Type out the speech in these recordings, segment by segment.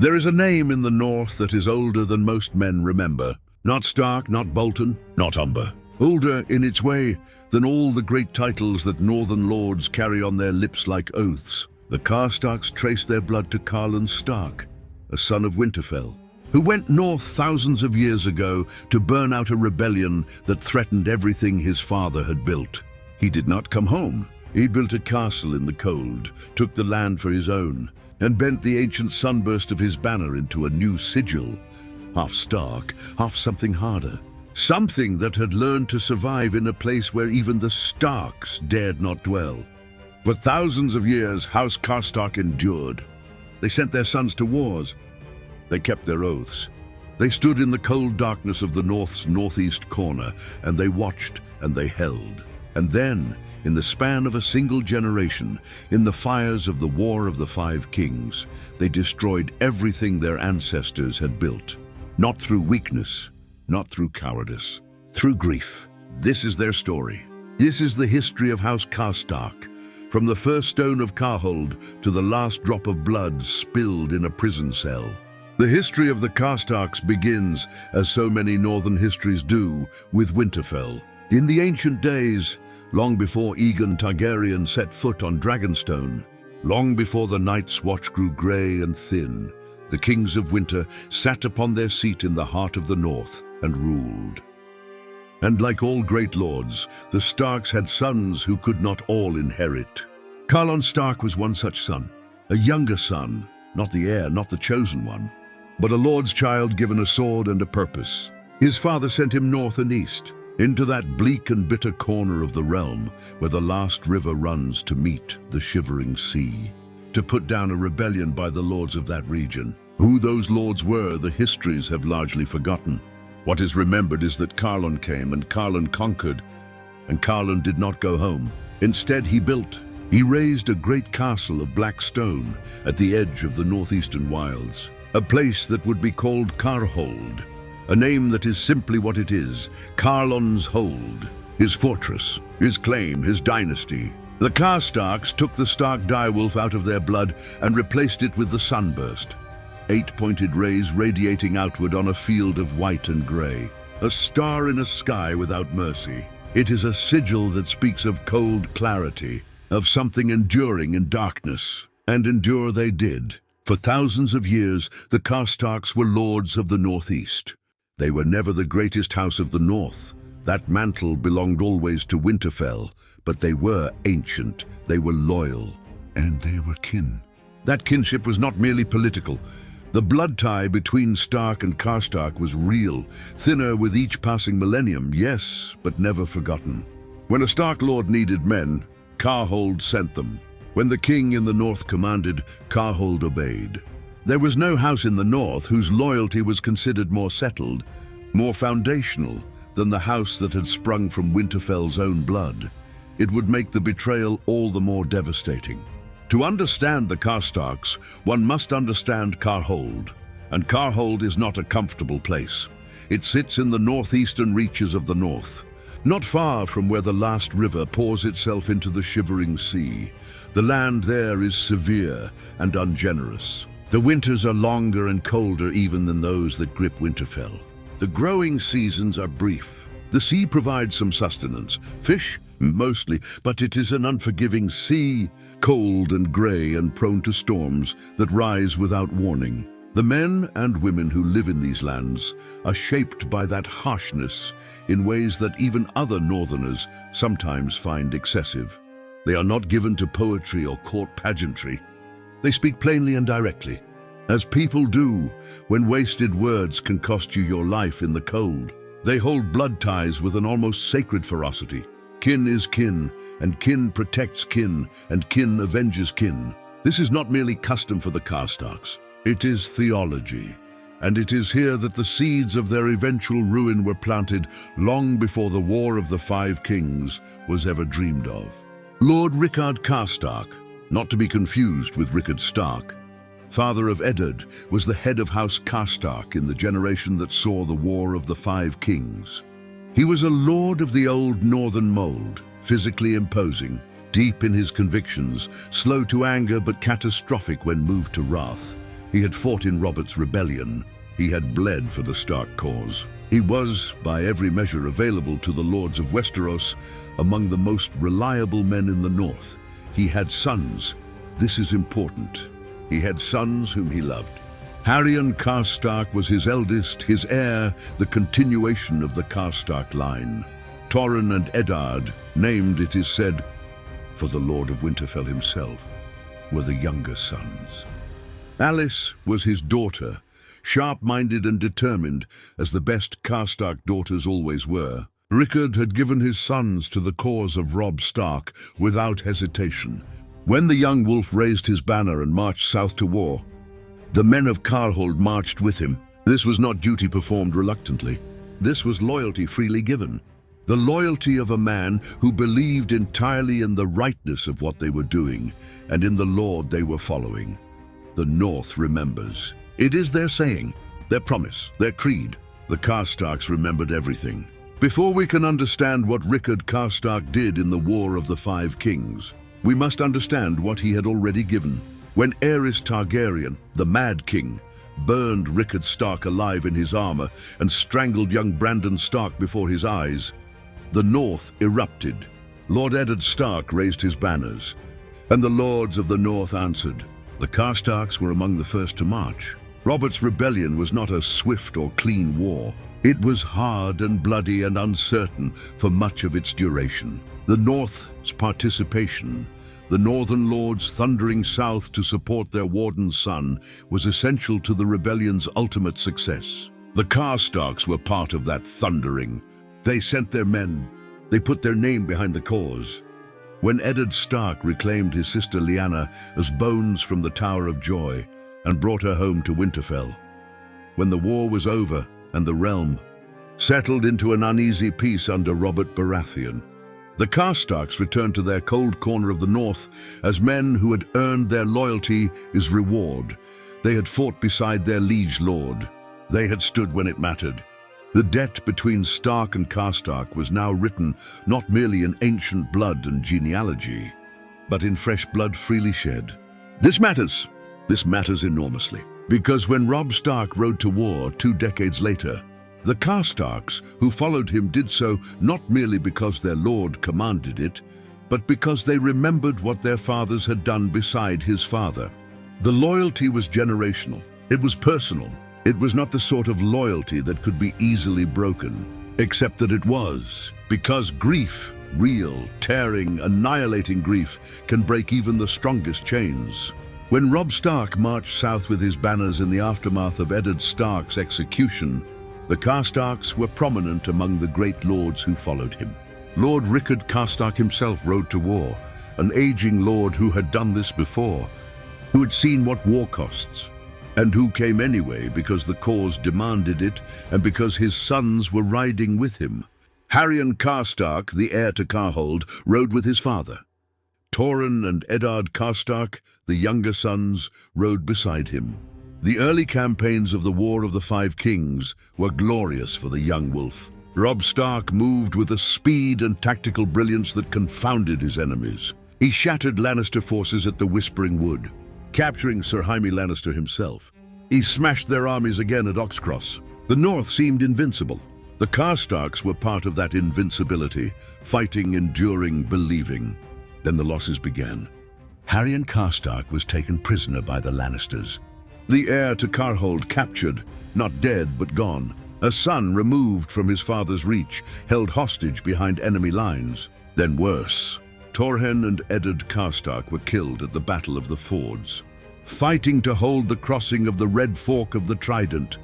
There is a name in the north that is older than most men remember. Not Stark, not Bolton, not Umber. Older in its way than all the great titles that northern lords carry on their lips like oaths. The Karstarks trace their blood to Karlon Stark, a son of Winterfell, who went north thousands of years ago to burn out a rebellion that threatened everything his father had built. He did not come home. He built a castle in the cold, took the land for his own, and bent the ancient sunburst of his banner into a new sigil, half Stark, half something harder. Something that had learned to survive in a place where even the Starks dared not dwell. For thousands of years, House Karstark endured. They sent their sons to wars. They kept their oaths. They stood in the cold darkness of the North's northeast corner, and they watched and they held. And then, in the span of a single generation, in the fires of the War of the Five Kings, they destroyed everything their ancestors had built. Not through weakness, not through cowardice, through grief. This is their story. This is the history of House Karstark, from the first stone of Karhold to the last drop of blood spilled in a prison cell. The history of the Karstarks begins, as so many northern histories do, with Winterfell. In the ancient days, long before Aegon Targaryen set foot on Dragonstone, long before the Night's Watch grew grey and thin, the kings of winter sat upon their seat in the heart of the north and ruled. And like all great lords, the Starks had sons who could not all inherit. Karlon Stark was one such son, a younger son, not the heir, not the chosen one, but a lord's child given a sword and a purpose. His father sent him north and east, into that bleak and bitter corner of the realm where the last river runs to meet the shivering sea, to put down a rebellion by the lords of that region. Who those lords were, the histories have largely forgotten. What is remembered is that Karlon came and Karlon conquered, and Karlon did not go home. Instead, he raised a great castle of black stone at the edge of the northeastern wilds, a place that would be called Karhold, a name that is simply what it is, Karlon's hold, his fortress, his claim, his dynasty. The Karstarks took the Stark direwolf out of their blood and replaced it with the sunburst, 8-pointed rays radiating outward on a field of white and grey, a star in a sky without mercy. It is a sigil that speaks of cold clarity, of something enduring in darkness. And endure they did. For thousands of years, the Karstarks were lords of the northeast. They were never the greatest house of the north. That mantle belonged always to Winterfell, but they were ancient, they were loyal, and they were kin. That kinship was not merely political. The blood tie between Stark and Karstark was real, thinner with each passing millennium, yes, but never forgotten. When a Stark lord needed men, Karhold sent them. When the king in the north commanded, Karhold obeyed. There was no house in the north whose loyalty was considered more settled, more foundational than the house that had sprung from Winterfell's own blood. It would make the betrayal all the more devastating. To understand the Karstarks, one must understand Karhold. And Karhold is not a comfortable place. It sits in the northeastern reaches of the north, not far from where the last river pours itself into the shivering sea. The land there is severe and ungenerous. The winters are longer and colder even than those that grip Winterfell. The growing seasons are brief. The sea provides some sustenance, fish mostly, but it is an unforgiving sea, cold and grey and prone to storms that rise without warning. The men and women who live in these lands are shaped by that harshness in ways that even other northerners sometimes find excessive. They are not given to poetry or court pageantry. They speak plainly and directly, as people do when wasted words can cost you your life in the cold. They hold blood ties with an almost sacred ferocity. Kin is kin, and kin protects kin, and kin avenges kin. This is not merely custom for the Karstarks. It is theology, and it is here that the seeds of their eventual ruin were planted long before the War of the Five Kings was ever dreamed of. Lord Rickard Karstark, not to be confused with Rickard Stark, father of Eddard, was the head of House Karstark in the generation that saw the War of the Five Kings. He was a lord of the old northern mold, physically imposing, deep in his convictions, slow to anger but catastrophic when moved to wrath. He had fought in Robert's rebellion. He had bled for the Stark cause. He was, by every measure available to the lords of Westeros, among the most reliable men in the north. He had sons. This is important. He had sons whom he loved. Harrion Karstark was his eldest, his heir, the continuation of the Karstark line. Torrhen and Eddard, named, it is said, for the Lord of Winterfell himself, were the younger sons. Alice was his daughter, sharp-minded and determined, as the best Karstark daughters always were. Rickard had given his sons to the cause of Robb Stark without hesitation. When the young wolf raised his banner and marched south to war, the men of Karhold marched with him. This was not duty performed reluctantly. This was loyalty freely given. The loyalty of a man who believed entirely in the rightness of what they were doing and in the Lord they were following. The North remembers. It is their saying, their promise, their creed. The Karstarks remembered everything. Before we can understand what Rickard Karstark did in the War of the Five Kings, we must understand what he had already given. When Aerys Targaryen, the Mad King, burned Rickard Stark alive in his armor and strangled young Brandon Stark before his eyes, the North erupted. Lord Eddard Stark raised his banners, and the lords of the North answered. The Karstarks were among the first to march. Robert's rebellion was not a swift or clean war. It was hard and bloody and uncertain for much of its duration. The North's participation, the Northern Lords thundering south to support their Warden's son, was essential to the rebellion's ultimate success. The Karstarks were part of that thundering. They sent their men. They put their name behind the cause. When Eddard Stark reclaimed his sister Lyanna as bones from the Tower of Joy and brought her home to Winterfell, when the war was over and the realm settled into an uneasy peace under Robert Baratheon, the Karstarks returned to their cold corner of the north as men who had earned their loyalty as reward. They had fought beside their liege lord. They had stood when it mattered. The debt between Stark and Karstark was now written not merely in ancient blood and genealogy, but in fresh blood freely shed. This matters. This matters enormously. Because when Robb Stark rode to war 2 decades later, the Karstarks who followed him did so not merely because their lord commanded it, but because they remembered what their fathers had done beside his father. The loyalty was generational. It was personal. It was not the sort of loyalty that could be easily broken, except that it was, because grief, real, tearing, annihilating grief, can break even the strongest chains. When Robb Stark marched south with his banners in the aftermath of Eddard Stark's execution, the Karstarks were prominent among the great lords who followed him. Lord Rickard Karstark himself rode to war, an aging lord who had done this before, who had seen what war costs, and who came anyway because the cause demanded it and because his sons were riding with him. Harrion Karstark, the heir to Karhold, rode with his father. Torrhen and Eddard Karstark, the younger sons, rode beside him. The early campaigns of the War of the Five Kings were glorious for the young wolf. Robb Stark moved with a speed and tactical brilliance that confounded his enemies. He shattered Lannister forces at the Whispering Wood, capturing Sir Jaime Lannister himself. He smashed their armies again at Oxcross. The North seemed invincible. The Karstarks were part of that invincibility, fighting, enduring, believing. Then the losses began. Harrion Karstark was taken prisoner by the Lannisters. The heir to Karhold captured, not dead but gone. A son removed from his father's reach, held hostage behind enemy lines. Then worse. Torrhen and Eddard Karstark were killed at the Battle of the Fords, fighting to hold the crossing of the Red Fork of the Trident.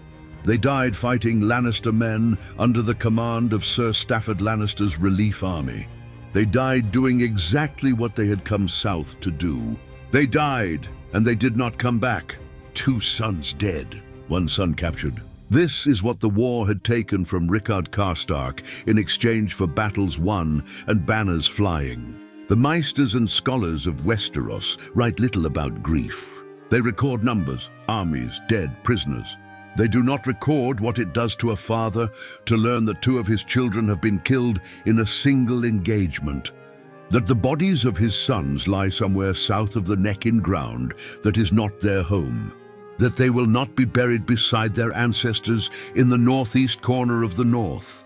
They died fighting Lannister men under the command of Sir Stafford Lannister's relief army. They died doing exactly what they had come south to do. They died, and they did not come back. 2 sons dead, 1 son captured. This is what the war had taken from Rickard Karstark in exchange for battles won and banners flying. The Maesters and scholars of Westeros write little about grief. They record numbers, armies, dead, prisoners. They do not record what it does to a father to learn that 2 of his children have been killed in a single engagement, that the bodies of his sons lie somewhere south of the neck in ground that is not their home. that they will not be buried beside their ancestors in the northeast corner of the north.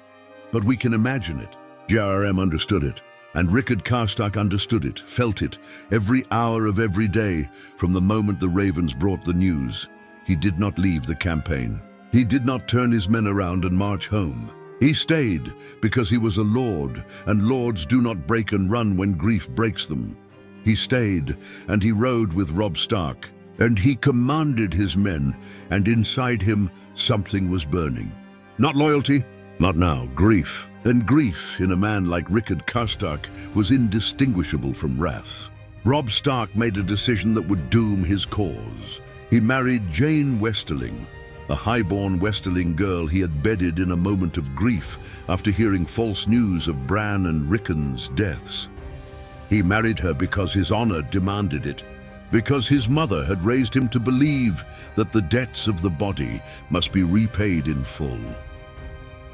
But we can imagine it. JRM understood it, and Rickard Karstark understood it, felt it, every hour of every day, from the moment the ravens brought the news. He did not leave the campaign. He did not turn his men around and march home. He stayed because he was a lord, and lords do not break and run when grief breaks them. He stayed, and he rode with Robb Stark, and he commanded his men, and inside him something was burning. Not loyalty, not now, grief. And grief in a man like Rickard Karstark was indistinguishable from wrath. Robb Stark made a decision that would doom his cause. He married Jane Westerling, a highborn Westerling girl he had bedded in a moment of grief after hearing false news of Bran and Rickon's deaths. He married her because his honor demanded it, because his mother had raised him to believe that the debts of the body must be repaid in full.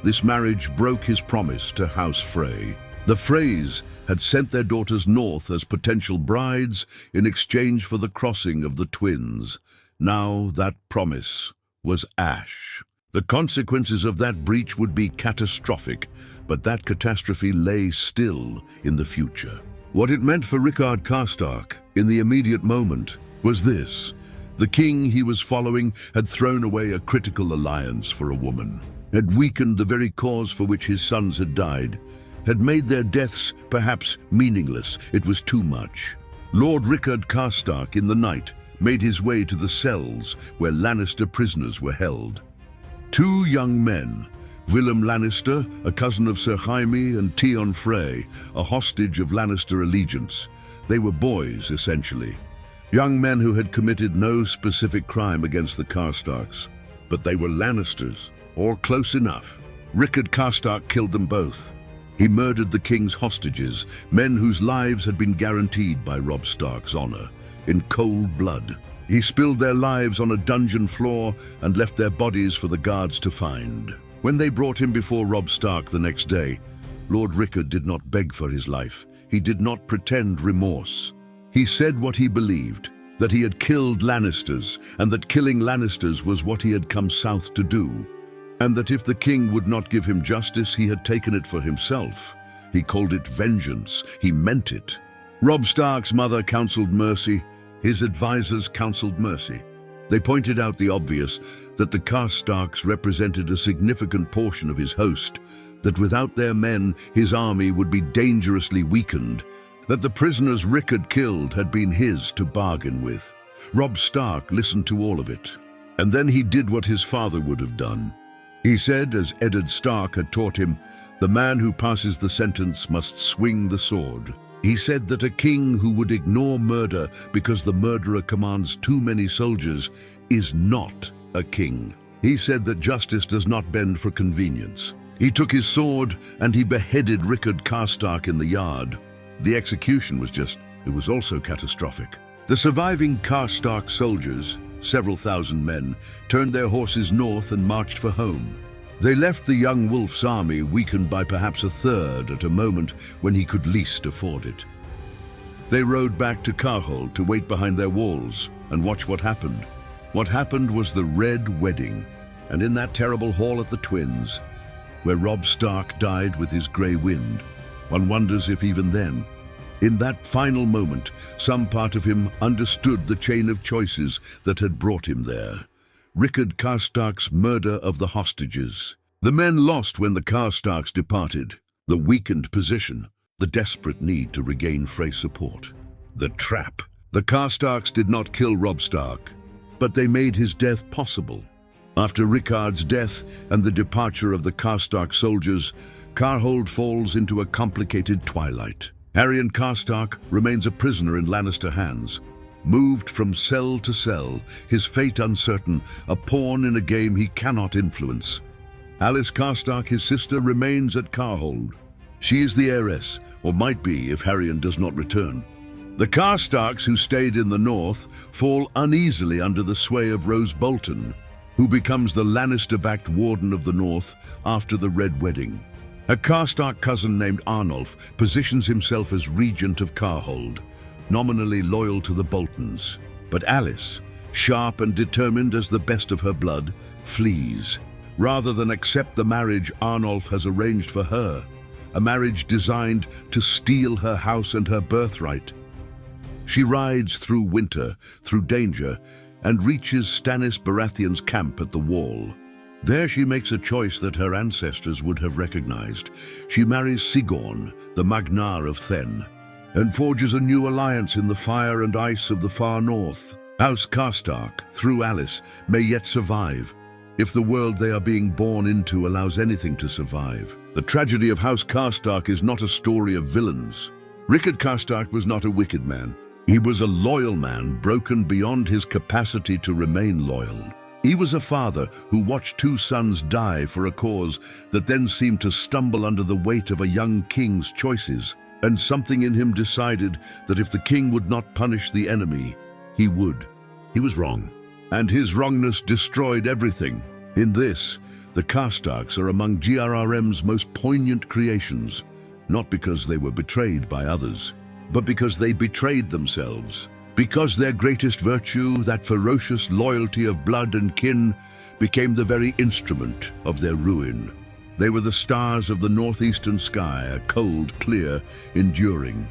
This marriage broke his promise to House Frey. The Freys had sent their daughters north as potential brides in exchange for the crossing of the twins. Now that promise was ash. The consequences of that breach would be catastrophic, but that catastrophe lay still in the future. What it meant for Rickard Karstark in the immediate moment was this. The king he was following had thrown away a critical alliance for a woman, had weakened the very cause for which his sons had died, had made their deaths perhaps meaningless. It was too much. Lord Rickard Karstark in the night made his way to the cells where Lannister prisoners were held. Two young men, Willem Lannister, a cousin of Sir Jaime, and Tion Frey, a hostage of Lannister allegiance. They were boys, essentially. Young men who had committed no specific crime against the Karstarks. But they were Lannisters, or close enough. Rickard Karstark killed them both. He murdered the king's hostages, men whose lives had been guaranteed by Robb Stark's honor, in cold blood. He spilled their lives on a dungeon floor and left their bodies for the guards to find. When they brought him before Robb Stark the next day, Lord Rickard did not beg for his life. He did not pretend remorse. He said what he believed, that he had killed Lannisters, and that killing Lannisters was what he had come south to do, and that if the king would not give him justice, he had taken it for himself. He called it vengeance. He meant it. Robb Stark's mother counseled mercy. His advisors counseled mercy. They pointed out the obvious, that the Karstarks represented a significant portion of his host, that without their men, his army would be dangerously weakened, that the prisoners Rickard killed had been his to bargain with. Robb Stark listened to all of it, and then he did what his father would have done. He said, as Eddard Stark had taught him, the man who passes the sentence must swing the sword. He said that a king who would ignore murder because the murderer commands too many soldiers is not a king. He said that justice does not bend for convenience. He took his sword and he beheaded Rickard Karstark in the yard. The execution it was also catastrophic. The surviving Karstark soldiers, several thousand men, turned their horses north and marched for home. They left the young wolf's army weakened by perhaps a third at a moment when he could least afford it. They rode back to Karhold to wait behind their walls and watch what happened. What happened was the Red Wedding, and in that terrible hall at the Twins, where Robb Stark died with his grey wind, one wonders if even then, in that final moment, some part of him understood the chain of choices that had brought him there. Rickard Karstark's murder of the hostages. The men lost when the Karstarks departed. The weakened position. The desperate need to regain Frey support. The trap. The Karstarks did not kill Robb Stark, but they made his death possible. After Rickard's death and the departure of the Karstark soldiers, Karhold falls into a complicated twilight. Harrion Karstark remains a prisoner in Lannister hands. Moved from cell to cell, his fate uncertain, a pawn in a game he cannot influence. Alys Karstark, his sister, remains at Karhold. She is the heiress, or might be if Harrion does not return. The Karstarks who stayed in the north fall uneasily under the sway of Roose Bolton, who becomes the Lannister-backed Warden of the North after the Red Wedding. A Karstark cousin named Arnulf positions himself as regent of Karhold, nominally loyal to the Boltons. But Alys, sharp and determined as the best of her blood, flees, rather than accept the marriage Arnulf has arranged for her, a marriage designed to steal her house and her birthright. She rides through winter, through danger, and reaches Stannis Baratheon's camp at the Wall. There she makes a choice that her ancestors would have recognized. She marries Sigorn, the Magnar of Thenn, and forges a new alliance in the fire and ice of the far north. House Karstark, through Alice, may yet survive, if the world they are being born into allows anything to survive. The tragedy of House Karstark is not a story of villains. Rickard Karstark was not a wicked man. He was a loyal man, broken beyond his capacity to remain loyal. He was a father who watched two sons die for a cause that then seemed to stumble under the weight of a young king's choices. And something in him decided that if the king would not punish the enemy, he would. He was wrong, and his wrongness destroyed everything. In this, the Karstarks are among GRRM's most poignant creations, not because they were betrayed by others, but because they betrayed themselves. Because their greatest virtue, that ferocious loyalty of blood and kin, became the very instrument of their ruin. They were the stars of the northeastern sky, a cold, clear, enduring.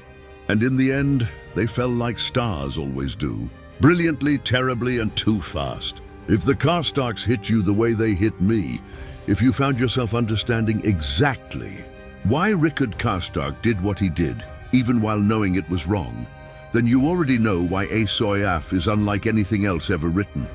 And in the end, they fell like stars always do, brilliantly, terribly, and too fast. If the Karstarks hit you the way they hit me, if you found yourself understanding exactly why Rickard Karstark did what he did, even while knowing it was wrong, then you already know why ASOIAF is unlike anything else ever written.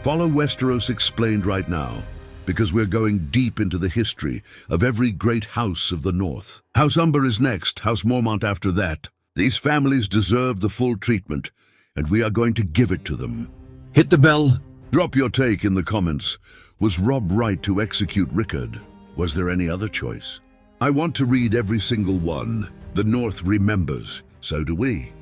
Follow Westeros Explained right now, because we're going deep into the history of every great house of the North. House Umber is next, House Mormont after that. These families deserve the full treatment, and we are going to give it to them. Hit the bell. Drop your take in the comments. Was Robb right to execute Rickard? Was there any other choice? I want to read every single one. The North remembers. So do we.